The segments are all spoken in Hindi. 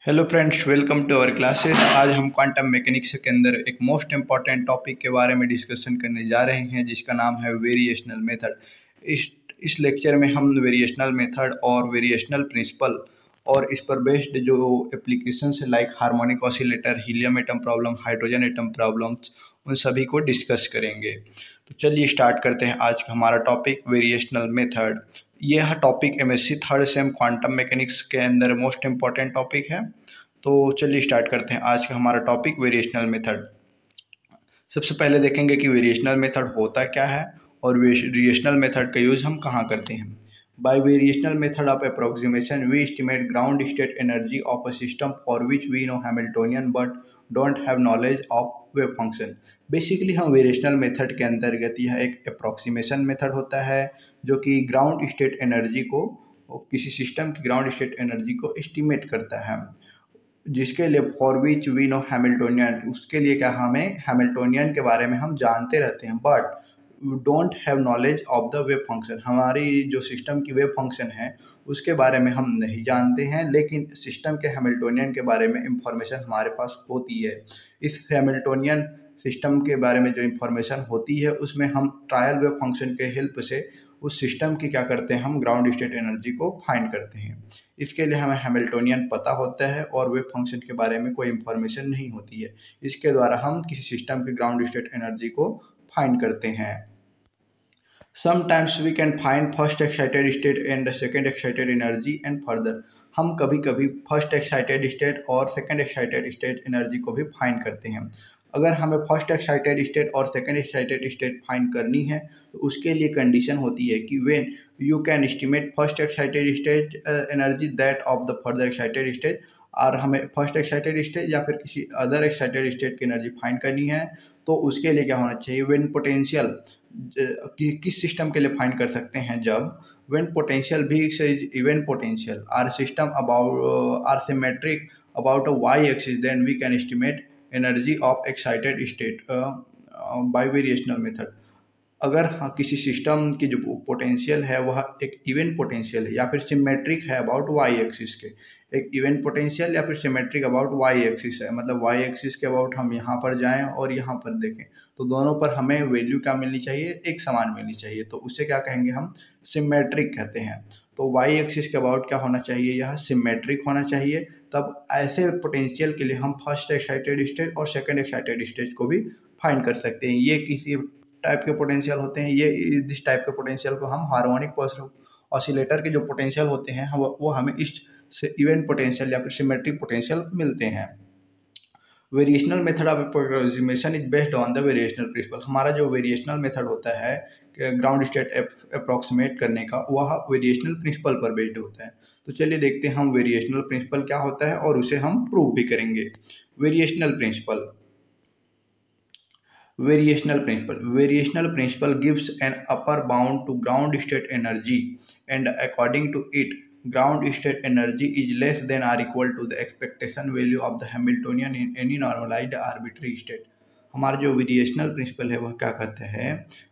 Hello friends, welcome to our classes. आज हम क्वांटम मैकेनिक्स के अंदर एक मोस्ट इम्पॉर्टेंट टॉपिक के बारे में डिस्कशन करने जा रहे हैं, जिसका नाम है वेरिएशनल मेथड। इस लेक्चर में हम वेरिएशनल मेथड और वेरिएशनल प्रिंसिपल और इस पर बेस्ड जो एप्लीकेशंस है like harmonic oscillator, helium atom problem, hydrogen atom problems, उन सभी को डिस्कस करेंगे। तो चलिए स्टार्ट करते हैं आज का हमारा टॉपिक वेरिएशनल मेथड। यह topic MSc third same quantum mechanics के अंदर मोस्ट इम्पॉर्टेंट टॉपिक है। तो चलिए स्टार्ट करते हैं आज का हमारा टॉपिक वेरिएशनल मेथड। सबसे पहले देखेंगे कि वेरिएशनल मेथड होता क्या है और वेरिएशनल मेथड का यूज़ हम कहाँ करते हैं। By variational method of approximation we estimate ground state energy of a system for which we know Hamiltonian but don't have knowledge of wave function. Basically हम वेरिएशनल मेथड के अंतर्गत यह एक अप्रोक्सीमेशन मेथड होता है जो कि ग्राउंड स्टेट एनर्जी को, किसी सिस्टम की ग्राउंड स्टेट एनर्जी को एस्टिमेट करता है, जिसके लिए for which we know Hamiltonian, उसके लिए क्या हमें हैमिल्टोनियन के बारे में हम जानते रहते हैं, but don't have knowledge of the wave function. हमारी जो सिस्टम की वेव फंक्शन है उसके बारे में हम नहीं जानते हैं, लेकिन सिस्टम के हैमिल्टोनियन के बारे में इंफॉर्मेशन हमारे पास होती है। इस हैमिल्टोनियन सिस्टम के बारे में जो इंफॉर्मेशन होती है उसमें हम ट्रायल वेव फंक्शन के हेल्प से उस सिस्टम की क्या करते हैं, हम ग्राउंड स्टेट एनर्जी को फाइंड करते हैं। इसके लिए हमें हैमिल्टोनियन पता होता है और वेव फंक्शन के बारे में कोई इंफॉर्मेशन नहीं होती है। इसके द्वारा हम किसी सिस्टम की ग्राउंड स्टेट एनर्जी को फाइंड करते हैं। Sometimes we can find first excited state and the second excited energy and further। हम कभी कभी फर्स्ट एक्साइटेड स्टेट और सेकेंड एक्साइटेड स्टेट एनर्जी को भी फाइंड करते हैं। अगर हमें फर्स्ट एक्साइटेड स्टेट और सेकेंड एक्साइटेड स्टेट फाइंड करनी है तो उसके लिए कंडीशन होती है कि when you can estimate first excited state energy that of the further excited state. और हमें फर्स्ट एक्साइटेड स्टेट या फिर किसी अदर एक्साइटेड स्टेट की एनर्जी फाइंड करनी है तो उसके लिए क्या होना चाहिए, व्हेन पोटेंशियल, किस सिस्टम के लिए फाइंड कर सकते हैं, जब when potential V is even potential our system about are symmetric about a y-axis, then we can estimate energy of excited state by variational method। अगर किसी सिस्टम की जो पोटेंशियल है वह एक इवन पोटेंशियल है या फिर सिमेट्रिक है अबाउट वाई एक्सिस के, एक इवन पोटेंशियल या फिर सिमेट्रिक अबाउट वाई एक्सिस है, मतलब वाई एक्सिस के अबाउट हम यहाँ पर जाएं और यहाँ पर देखें तो दोनों पर हमें वैल्यू क्या मिलनी चाहिए, एक समान मिलनी चाहिए, तो उसे क्या कहेंगे, हम सिमेट्रिक कहते हैं। तो वाई एक्सिस के अबाउट क्या होना चाहिए, यह सिमेट्रिक होना चाहिए। तब ऐसे पोटेंशियल के लिए हम फर्स्ट एक्साइटेड स्टेट और सेकेंड एक्साइटेड स्टेट को भी फाइंड कर सकते हैं। ये किसी टाइप के पोटेंशियल होते हैं, ये इस टाइप के पोटेंशियल को हम हार्मोनिक ऑसिलेटर के जो पोटेंशियल होते हैं वो हमें इस से इवेंट पोटेंशियल या फिर सिमेट्रिक पोटेंशियल मिलते हैं। Variational method of approximation is based on the variational principle. हमारा जो वेरिएशनल मेथड होता है ग्राउंड स्टेट अप्रोक्सीमेट करने का, वह वेरिएशनल प्रिंसिपल पर बेस्ड होता है। तो चलिए देखते हैं हम वेरिएशनल प्रिंसिपल क्या होता है और उसे हम प्रूव भी करेंगे। Variational principle, variational principle gives an upper bound to ground state energy, and according to it ground state energy is less than or equal to the expectation value of the Hamiltonian in any normalized arbitrary state। हमारा जो वेरिएशनल प्रिंसिपल है वह क्या कहता है,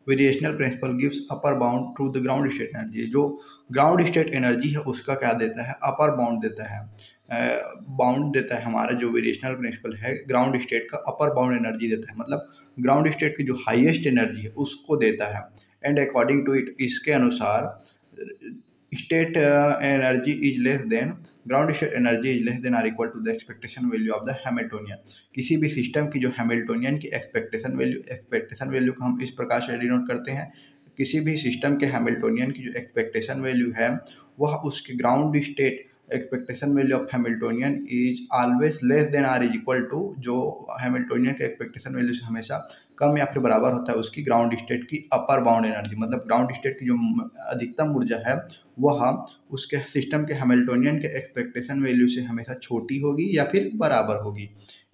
variational principle gives upper bound to the ground state energy. जो ग्राउंड स्टेट एनर्जी है उसका क्या देता है, अपर बाउंड देता है, बाउंड देता है। हमारा जो वेरिएशनल प्रिंसिपल है ग्राउंड स्टेट का अपर बाउंड एनर्जी देता है, मतलब ग्राउंड स्टेट की जो हाईएस्ट एनर्जी है उसको देता है। एंड अकॉर्डिंग टू इट, इसके अनुसार state energy is less than, ground state energy is less than or equal to the expectation value of the Hamiltonian. किसी भी सिस्टम की जो हैमिल्टोनियन की एक्सपेक्टेशन वैल्यू को हम इस प्रकार से डिनोट करते हैं, किसी भी सिस्टम के हैमिल्टोनियन की जो एक्सपेक्टेशन वैल्यू है वह उसके ground state expectation value of Hamiltonian is always less than or is equal to, जो हैमिल्टोनियन के एक्सपेक्टेशन वैल्यू से हमेशा कम या फिर बराबर होता है उसकी ग्राउंड स्टेट की अपर बाउंड एनर्जी। मतलब ग्राउंड स्टेट की जो अधिकतम ऊर्जा है वह उसके सिस्टम के हैमिल्टोनियन के एक्सपेक्टेशन वैल्यू से हमेशा छोटी होगी या फिर बराबर होगी।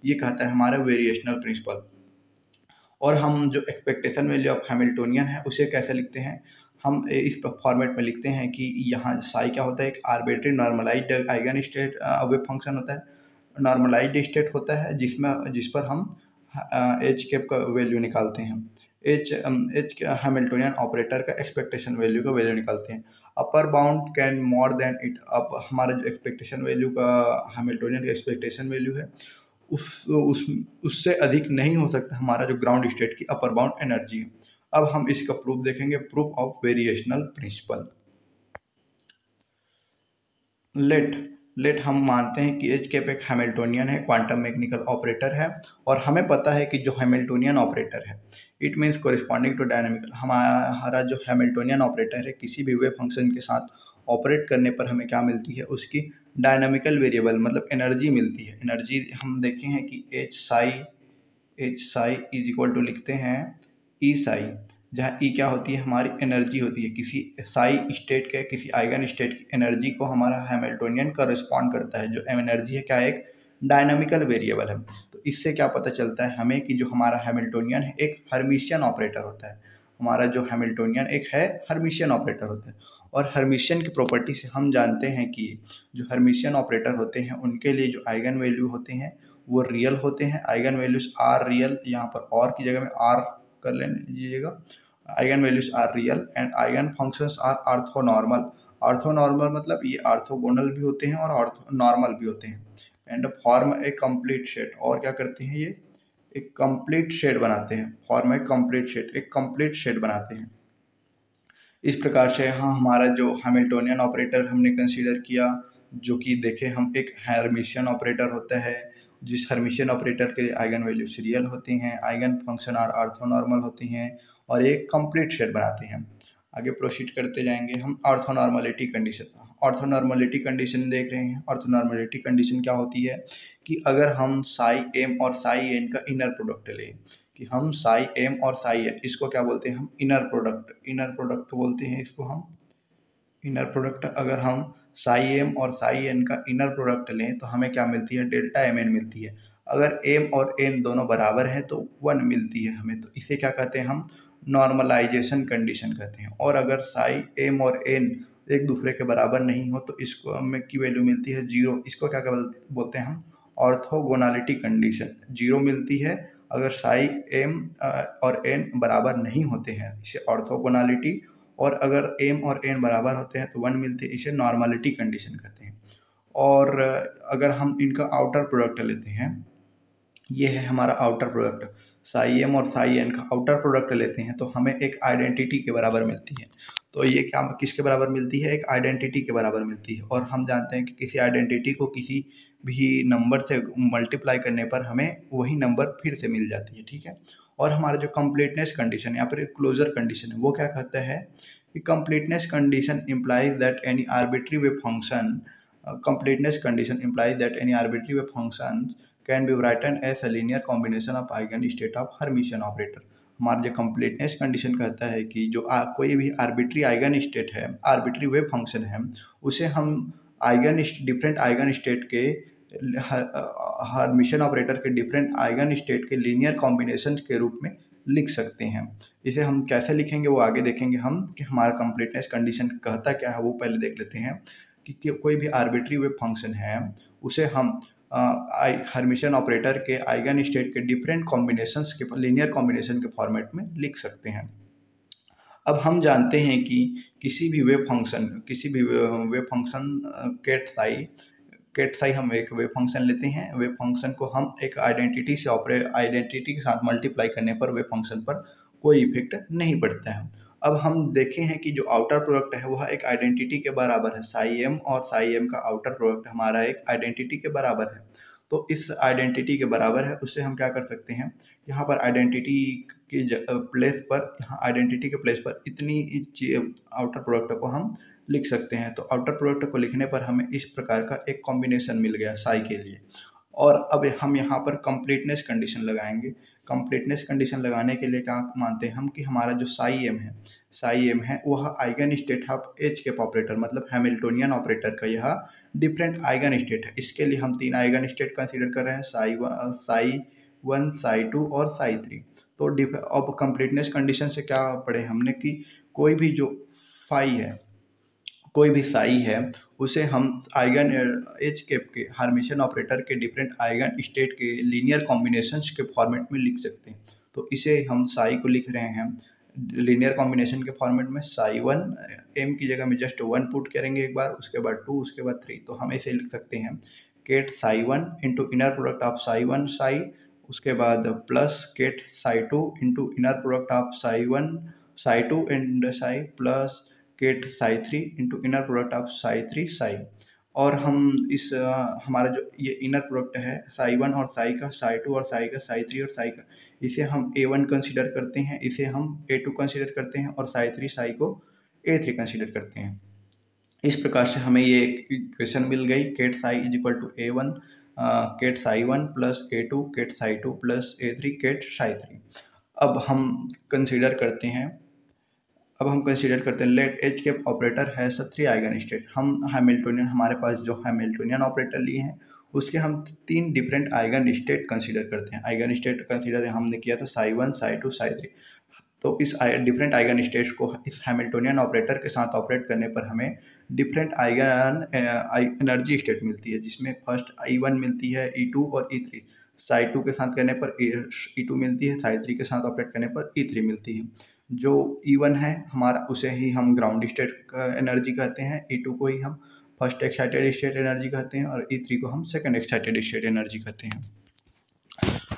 ये कहता है हमारा वेरिएशनल प्रिंसिपल। और हम जो एक्सपेक्टेशन वैल्यू ऑफ हैमिल्टोनियन है उसे कैसे लिखते हैं, हम इस फॉर्मेट में लिखते हैं कि यहाँ साई क्या होता है, एक arbitrary normalised eigenstate wave function होता है, नॉर्मलाइज्ड स्टेट होता है जिस पर हम एच कैप का वैल्यू निकालते हैं, एच हैमिल्टोनियन ऑपरेटर का एक्सपेक्टेशन वैल्यू का वैल्यू निकालते हैं। Upper bound can more than it. अब हमारा जो एक्सपेक्टेशन वैल्यू का हैमिल्टोनियन का एक्सपेक्टेशन वैल्यू है उससे अधिक नहीं हो सकता हमारा जो ग्राउंड स्टेट की अपर बाउंड एनर्जी है। अब हम इसका प्रूफ देखेंगे, proof of variational principle. Let हम मानते हैं कि एच कैप एक हैमिल्टोनियन है, क्वांटम मैकेनिकल ऑपरेटर है, और हमें पता है कि जो हैमिल्टोनियन ऑपरेटर है it means corresponding to dynamical. हमारा जो हैमिल्टोनियन ऑपरेटर है किसी भी वेव फंक्शन के साथ ऑपरेट करने पर हमें क्या मिलती है, उसकी डायनामिकल वेरिएबल मतलब एनर्जी मिलती है। एनर्जी हम देखे हैं कि H psi is equal to लिखते हैं ई साई, जहाँ ई क्या होती है, हमारी एनर्जी होती है। किसी साई स्टेट के किसी आइगन स्टेट की एनर्जी को हमारा हैमिल्टोनियन करस्पॉन्ड करता है। जो एनर्जी है क्या, एक डायनामिकल वेरिएबल है। तो इससे क्या पता चलता है हमें कि जो हमारा हैमिल्टोनियन है एक हर्मिशियन ऑपरेटर होता है। हमारा जो हैमिल्टोनियन एक है हर्मिशियन ऑपरेटर होता है। और हर्मिशियन की प्रॉपर्टी से हम जानते हैं कि जो हर्मिशियन ऑपरेटर होते हैं उनके लिए जो आइगन वैल्यू होते हैं वो रियल होते हैं। आइगन वैल्यूज आर रियल, यहाँ पर और की जगह में आर कर लीजिएगा। Eigenvalues are real and eigenfunctions are orthonormal. Orthonormal मतलब ये ऑर्थोगोनल भी होते हैं और ऑर्थोनॉर्मल भी होते हैं। And form A complete set, और क्या करते हैं ये एक कंप्लीट सेट बनाते हैं। फॉर्म ए कंप्लीट सेट, एक कंप्लीट सेट बनाते हैं। इस प्रकार से हाँ हमारा जो हैमिल्टोनियन ऑपरेटर हमने कंसीडर किया, जो कि देखे हम एक हर्मिशियन ऑपरेटर होता है, जिस हर्मिशियन ऑपरेटर के आइगन वैल्यूज रियल होती हैं, आइगन फंक्शन आर ऑर्थोनॉर्मल होती हैं और एक कंप्लीट सेट बनाते हैं। आगे प्रोसीड करते जाएंगे हम। ऑर्थोनॉर्मलिटी कंडीशन, ऑर्थोनॉर्मलिटी कंडीशन देख रहे हैं। ऑर्थोनॉर्मलिटी कंडीशन क्या होती है कि अगर हम साई एम और साई एन का इनर प्रोडक्ट लें, कि हम साई एम और साई एन, इसको क्या बोलते हैं हम, इनर प्रोडक्ट बोलते हैं इसको हम इनर प्रोडक्ट। अगर हम साई एम और साई एन का इनर प्रोडक्ट लें तो हमें क्या मिलती है, डेल्टा एम एन मिलती है। अगर एम और एन दोनों बराबर हैं तो 1 मिलती है हमें। तो इसे क्या कहते हैं हम, नॉर्मलाइजेशन कंडीशन कहते हैं। और अगर साई एम और एन एक दूसरे के बराबर नहीं हो तो इसको हमें की वैल्यू मिलती है 0। इसको क्या बोलते हैं हम, ऑर्थोगोनालिटी कंडीशन। 0 मिलती है अगर साई एम और एन बराबर नहीं होते हैं, इसे ऑर्थोगोनालिटी, और अगर एम और एन बराबर होते हैं तो 1 मिलते हैं, इसे नॉर्मलिटी कंडीशन कहते हैं। और अगर हम इनका आउटर प्रोडक्ट लेते हैं, ये है हमारा आउटर प्रोडक्ट, साई एम और साई एन का आउटर प्रोडक्ट लेते हैं तो हमें एक आइडेंटिटी के बराबर मिलती है। तो ये क्या किसके बराबर मिलती है, एक आइडेंटिटी के बराबर मिलती है। और हम जानते हैं कि किसी आइडेंटिटी को किसी भी नंबर से मल्टीप्लाई करने पर हमें वही नंबर फिर से मिल जाती है, ठीक है। और हमारा जो कंप्लीटनेस कंडीशन है, यहाँ पर क्लोजर कंडीशन है, वो क्या कहता है कि completeness condition implies that any arbitrary wave function, completeness condition implies that any arbitrary wave functions can be written as a linear combination of eigenstate of Hermitian operator। हमारा जो कंप्लीटनेस कंडीशन कहता है कि जो कोई भी आर्बिट्री आइगन स्टेट है, आर्बिट्री वेव फंक्शन है, उसे हम डिफरेंट आइगन स्टेट के हर्मिशियन ऑपरेटर के डिफरेंट आइगन स्टेट के लीनियर कॉम्बिनेशन के रूप में लिख सकते हैं। इसे हम कैसे लिखेंगे वो आगे देखेंगे हम, कि हमारा कंप्लीटनेस कंडीशन कहता क्या है वो पहले देख लेते हैं। कि कोई भी आर्बिट्री वेव फंक्शन है उसे हम हर्मिशियन ऑपरेटर के आइगन स्टेट के डिफरेंट कॉम्बिनेशंस के लीनियर कॉम्बिनेशन के फॉर्मेट में लिख सकते हैं। अब हम जानते हैं कि किसी भी वेव फंक्शन केट साई हम एक वेव फंक्शन लेते हैं। वेव फंक्शन को हम एक आइडेंटिटी के साथ मल्टीप्लाई करने पर वेव फंक्शन पर कोई इफेक्ट नहीं पड़ता है। अब हम देखें हैं कि जो आउटर प्रोडक्ट है वह एक आइडेंटिटी के बराबर है। साई एम और साई एम का आउटर प्रोडक्ट हमारा एक आइडेंटिटी के बराबर है। तो इस आइडेंटिटी के बराबर है, उससे हम क्या कर सकते हैं, यहाँ पर आइडेंटिटी के प्लेस पर, यहाँ आइडेंटिटी के प्लेस पर इतनी आउटर प्रोडक्ट को हम लिख सकते हैं। तो आउटर प्रोडक्ट को लिखने पर हमें इस प्रकार का एक कॉम्बिनेशन मिल गया साई के लिए। और अब हम यहाँ पर कंप्लीटनेस कंडीशन लगाएंगे। कंप्लीटनेस कंडीशन लगाने के लिए क्या मानते हैं हम, कि हमारा जो साई एम है वह आइगन स्टेट ऑफ एच के ऑपरेटर मतलब हैमिल्टोनियन ऑपरेटर का यह डिफरेंट आइगन स्टेट है। इसके लिए हम 3 आइगन स्टेट कंसीडर कर रहे हैं, साई 1, साई 2 और साई 3। तो अब कंप्लीटनेस कंडीशन से क्या पढ़े हमने कि कोई भी साई है उसे हम आइगन एच के हर्मिशियन ऑपरेटर के डिफरेंट आइगन स्टेट के लीनियर कॉम्बिनेशंस के फॉर्मेट में लिख सकते हैं। तो इसे हम साई को लिख रहे हैं लीनियर कॉम्बिनेशन के फॉर्मेट में साई वन एम की जगह में जस्ट 1 पुट करेंगे एक बार, उसके बाद 2, उसके बाद 3, तो हम इसे लिख सकते हैं ket psi one into inner product of psi one psi, उसके बाद plus ket psi two into inner product of psi one psi two and psi, plus ket psi three into inner product of psi three psi. और हम इस हमारा जो ये इनर प्रोडक्ट है साई वन और साई का, साई टू और साई का, साई थ्री और साई का, इसे हम A1 कंसीडर करते हैं, इसे हम A2 कंसीडर करते हैं और साई थ्री साई को A3 कंसीडर करते हैं। इस प्रकार से हमें ये इक्वेशन मिल गई, ket psi is equal to A1 ket psi one plus A2 ket psi two plus A3 ket psi three. अब हम कंसीडर करते हैं लेट एच के ऑपरेटर हैज 3 आइगन स्टेट। हम हैमिल्टोनियन, हमारे पास जो हैमिल्टोनियन ऑपरेटर लिए हैं उसके हम 3 डिफरेंट आइगन स्टेट कंसीडर करते हैं। आइगन स्टेट कंसीडर हमने किया था Sai one psi to Sai three. तो इस डिफरेंट आइगन स्टेट्स को इस हैमिल्टोनियन ऑपरेटर के साथ ऑपरेट करने पर हमें डिफरेंट आइगन एनर्जी स्टेट मिलती है, जिसमें फर्स्ट E1 मिलती है, E2 और E3। साई टू के साथ करने पर E2 मिलती है, साई थ्री के साथ ऑपरेट करने पर E3 मिलती है। जो E1 है हमारा, उसे ही हम ग्राउंड स्टेट एनर्जी कहते हैं, E2 को ही हम फर्स्ट एक्साइटेड स्टेट एनर्जी कहते हैं और E3 को हम सेकंड एक्साइटेड स्टेट एनर्जी कहते हैं।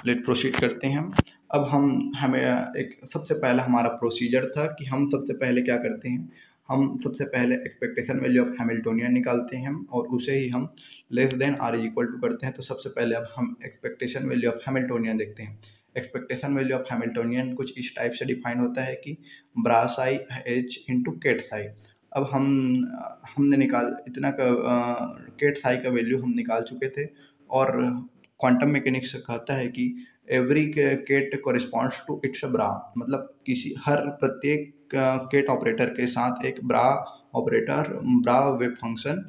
लेट प्रोसीड करते हैं। अब हमें एक सबसे पहला हमारा प्रोसीजर था कि हम सबसे पहले क्या करते हैं, हम सबसे पहले एक्सपेक्टेशन वैल्यू ऑफ हैमिल्टोनियन निकालते हैं और उसे ही हम less than or is equal to करते हैं। तो सबसे पहले अब हम एक्सपेक्टेशन वैल्यू ऑफ हैमिल्टोनियन देखते हैं। एक्सपेक्टेशन वैल्यू ऑफ हैमिल्टोनियन कुछ इस टाइप से डिफाइन होता है कि bra psi H into ket psi. अब हमने इतना केट साई का वैल्यू हम निकाल चुके थे और क्वांटम मैकेनिक्स कहता है कि एवरी केट कोरिस्पॉन्ड्स टू इट्स ब्रा, मतलब प्रत्येक केट ऑपरेटर के साथ एक ब्रा वेव फंक्शन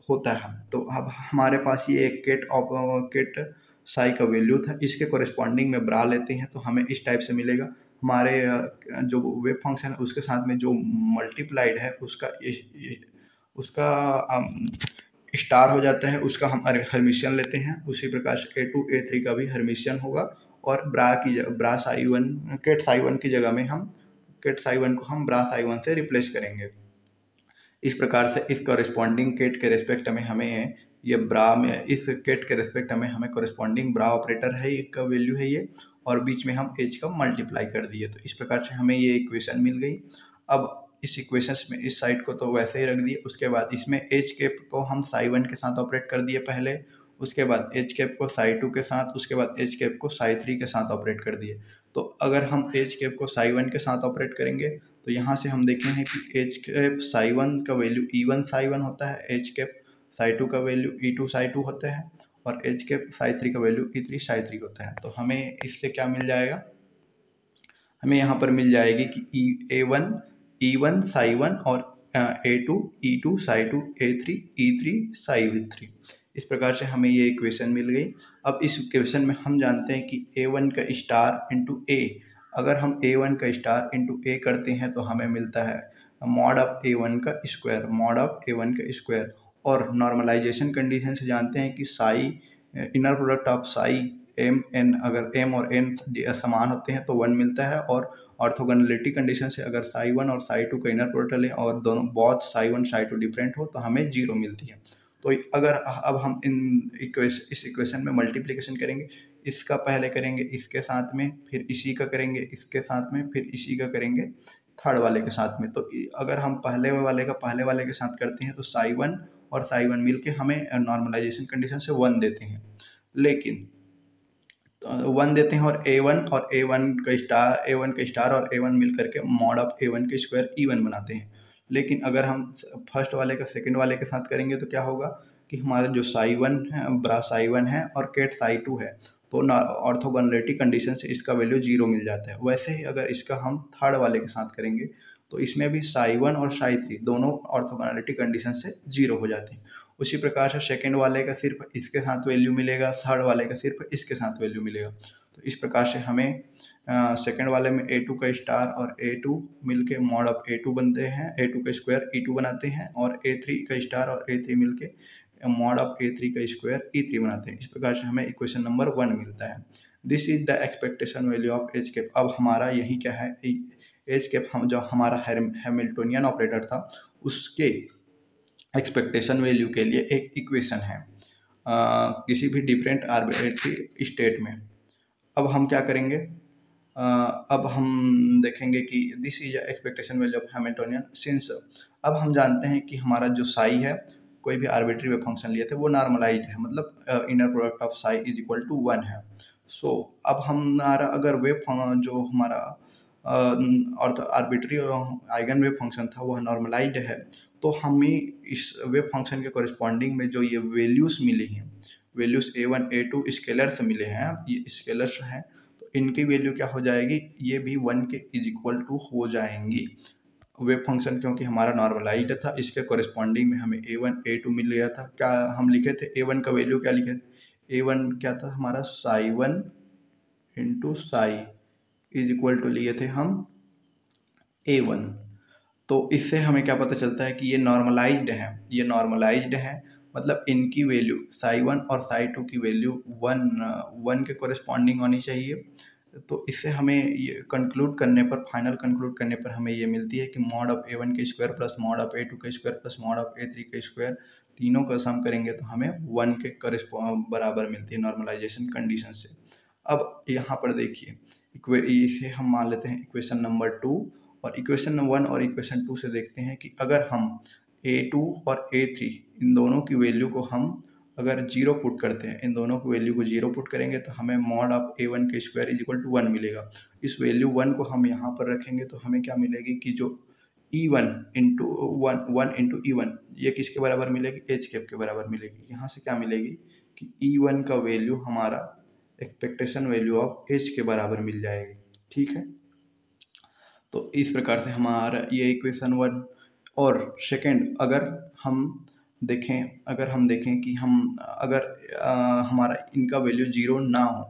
होता है। तो अब हमारे पास ये एक केट साई का वैल्यू था, इसके कोरिस्पॉन्डिंग में ब्रा लेते हैं तो हमें इस टाइप से मिलेगा। हमारे जो वेव फंक्शन है उसके साथ में जो मल्टीप्लाइड है उसका स्टार हो जाता है, उसका हम हर्मिशियन लेते हैं। उसी प्रकार से A2 A3 का भी हर्मिशियन होगा और केट साई वन की जगह में हम केट साई वन को हम ब्रा साई वन से रिप्लेस करेंगे। इस प्रकार से इस कॉरेस्पॉन्डिंग केट के रेस्पेक्ट में हमें ये इस केट के रेस्पेक्ट में हमें कॉरेस्पॉन्डिंग ब्रा ऑपरेटर है, इसका वैल्यू है ये, और बीच में हम एच का मल्टीप्लाई कर दिए। तो इस प्रकार से हमें ये इक्वेशन मिल गई। अब इस इक्वेशन में इस साइड को तो वैसे ही रख दिए, उसके बाद इसमें एच कैप को हम साई वन के साथ ऑपरेट कर दिए पहले, उसके बाद एच कैप को साई टू के साथ, उसके बाद एच कैप को साई थ्री के साथ ऑपरेट कर दिए। तो अगर हम एच कैप को साई वन के साथ ऑपरेट करेंगे तो यहाँ से हम देखें हैं कि एच कैप साई वन का वैल्यू E1 साई वन होता है, एच कैप साई टू का वैल्यू E2 साई टू होता है और एच कैप साई थ्री का वैल्यू E3 साई थ्री होता है। तो हमें इससे क्या मिल जाएगा, हमें यहाँ पर मिल जाएगी कि E1 साई वन और A2 E2 Sai to, A3 E3 Sai three. इस प्रकार से हमें ये इक्वेशन मिल गई। अब इस इक्वेशन में हम जानते हैं कि A1 का स्टार इंटू A, अगर हम A1 का स्टार इंटू A करते हैं तो हमें मिलता है मॉड ऑफ A1 का स्क्वायर, मॉड ऑफ A1 का स्क्वायर। और नॉर्मलाइजेशन कंडीशन से जानते हैं कि psi inner product of psi M N, अगर एम और एन समान होते हैं तो 1 मिलता है, और ऑर्थोगोनलिटी कंडीशन से अगर साई वन और साई टू का इनर प्रोडक्ट लें और दोनों बहुत Sai one psi to different हो तो हमें 0 मिलती है। तो अगर अब हम इस इक्वेशन में मल्टीप्लिकेशन करेंगे, इसका पहले करेंगे इसके साथ में, फिर इसी का करेंगे इसके साथ में, फिर इसी का करेंगे थर्ड वाले के साथ में। तो अगर हम पहले वाले के साथ करते हैं तो साई वन और साई वन मिल के हमें नॉर्मलाइजेशन कंडीशन से 1 देते हैं, लेकिन 1 देते हैं और A1 का स्टार और A1 मिल करके मॉड ऑफ A1 के स्क्वायर E1 बनाते हैं। लेकिन अगर हम फर्स्ट वाले का सेकंड वाले के साथ करेंगे तो क्या होगा कि हमारा जो साई वन है, ब्रा साई वन है और केट साई टू है, तो ऑर्थोगोनलिटी कंडीशन से इसका वैल्यू 0 मिल जाता है। वैसे ही अगर इसका हम थर्ड वाले के साथ करेंगे तो इसमें भी साई वन और साई थ्री दोनों ऑर्थोगोनलिटी कंडीशन से 0 हो जाते हैं। उसी प्रकार से सेकेंड वाले का सिर्फ इसके साथ वैल्यू मिलेगा, थर्ड वाले का सिर्फ इसके साथ वैल्यू मिलेगा। तो इस प्रकार से हमें सेकेंड वाले में A2 का स्टार और A2 मिलके मॉड ऑफ A2 बनते हैं, A2 का स्क्वायर E2 बनाते हैं, और A3 का स्टार और A3 मिलके मॉड ऑफ A3 का स्क्वायर E3 बनाते हैं। इस प्रकार से हमें इक्वेशन नंबर 1 मिलता है। This is the expectation value of H cap. अब हमारा यही क्या है, एच कैप हम जो हमारा हैमिल्टोनियन ऑपरेटर था उसके एक्सपेक्टेशन वैल्यू के लिए एक इक्वेशन है किसी भी डिफरेंट आर्बिट्रेरी स्टेट में। अब हम क्या करेंगे, अब हम देखेंगे कि this is expectation value of Hamiltonian since अब हम जानते हैं कि हमारा जो साई है, कोई भी आर्बिट्री वेव फंक्शन लिए थे वो नॉर्मलाइज्ड है, मतलब inner product of psi is equal to 1 है। सो अब हमारा अगर वेव जो हमारा और आर्बिट्री आइगन वेव फंक्शन था वह नॉर्मलाइज्ड है, तो हमें इस वेव फंक्शन के कॉरेस्पॉन्डिंग में जो ये वैल्यूज मिली हैं, वैल्यूज a1 a2 स्केलर्स मिले हैं, ये स्केलर्स हैं, तो इनकी वैल्यू क्या हो जाएगी, ये भी 1 के इज इक्वल टू हो जाएंगी। वेव फंक्शन क्योंकि हमारा नॉर्मलाइज्ड था, इसके कॉरेस्पॉन्डिंग में हमें a1 a2 मिल गया था। क्या हम लिखे थे, a1 का वैल्यू क्या लिखे थे, a1 क्या था हमारा psi1 into psi is equal to लिए थे हम a1। तो इससे हमें क्या पता चलता है कि ये नॉर्मलाइज्ड है, ये नॉर्मलाइज्ड है, मतलब इनकी वैल्यू psi1 और psi2 की वैल्यू 1 के कॉरेस्पॉन्डिंग होनी चाहिए। तो इससे हमें ये कंक्लूड करने पर, फाइनल कंक्लूड करने पर हमें ये मिलती है कि मॉड ऑफ a1 के square plus mod of a2 के square plus mod of a3 के स्क्वायर, तीनों का सम करेंगे तो हमें 1 के बराबर मिलती है नॉर्मलाइजेशन कंडीशन से। अब यहाँ पर देखिए, इसे हम मान लेते हैं इक्वेशन नंबर 2, और इक्वेशन 1 और इक्वेशन 2 से देखते हैं कि अगर हम a2 और a3 इन दोनों की वैल्यू को हम अगर 0 पुट करते हैं, इन दोनों की वैल्यू को 0 पुट करेंगे तो हमें मॉड ऑफ a1 के स्क्वायर इज इक्वल टू 1 मिलेगा। इस वैल्यू 1 को हम यहाँ पर रखेंगे तो हमें क्या मिलेगी कि जो e1 इंटू 1 इंटू e1 ये किसके बराबर मिलेगी, एच कैप के बराबर मिलेगी। यहाँ से क्या मिलेगी कि e1 का वैल्यू हमारा एक्सपेक्टेशन वैल्यू ऑफ एच के बराबर मिल जाएगी। ठीक है, तो इस प्रकार से हमारा ये इक्वेशन 1। और सेकंड, अगर हम देखें कि हम अगर हमारा इनका वैल्यू 0 ना हो,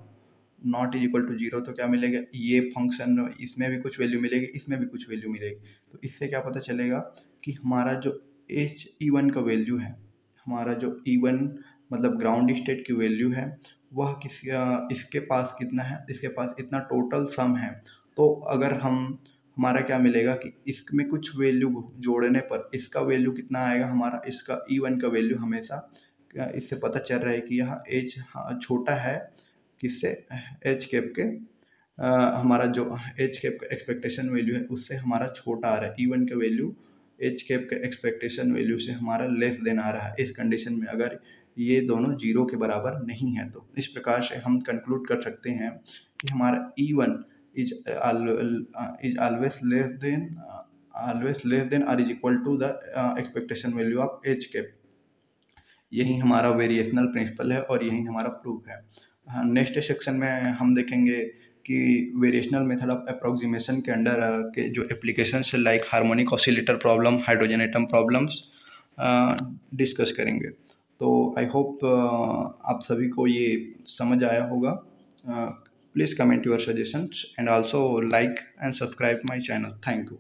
नॉट इज इक्वल टू 0, तो क्या मिलेगा, ये फंक्शन इसमें भी कुछ वैल्यू मिलेगी, इसमें भी कुछ वैल्यू मिलेगी। तो इससे क्या पता चलेगा कि हमारा जो e1 का वैल्यू है, हमारा जो e1 मतलब ग्राउंड स्टेट की वैल्यू है, वह इसके पास कितना है, इसके पास इतना टोटल सम है। तो अगर हमारा क्या मिलेगा कि इसमें कुछ वैल्यू जोड़ने पर इसका वैल्यू कितना आएगा, हमारा इसका e1 का वैल्यू हमेशा, इससे पता चल रहा है कि यह एच छोटा है किससे, एच कैप के, हमारा जो एच कैप का एक्सपेक्टेशन वैल्यू है उससे हमारा छोटा आ रहा है। e1 का वैल्यू एच कैप के एक्सपेक्टेशन वैल्यू से हमारा लेस देन आ रहा है इस कंडीशन में, अगर ये दोनों 0 के बराबर नहीं है। तो इस प्रकार से हम कंक्लूड कर सकते हैं कि हमारा e1 is always less than or is equal to the expectation value of h cap। यही हमारा वेरिएशनल प्रिंसिपल है और यही हमारा प्रूफ है। नेक्स्ट सेक्शन में हम देखेंगे कि वेरिएशनल मेथड ऑफ अप्रोक्सीमेशन के अंडर के जो एप्लीकेशंस है like harmonic oscillator problem, hydrogen atom problems discuss करेंगे। तो आई होप आप सभी को ये समझ आया होगा। Please comment your suggestions and also like and subscribe my channel. Thank you.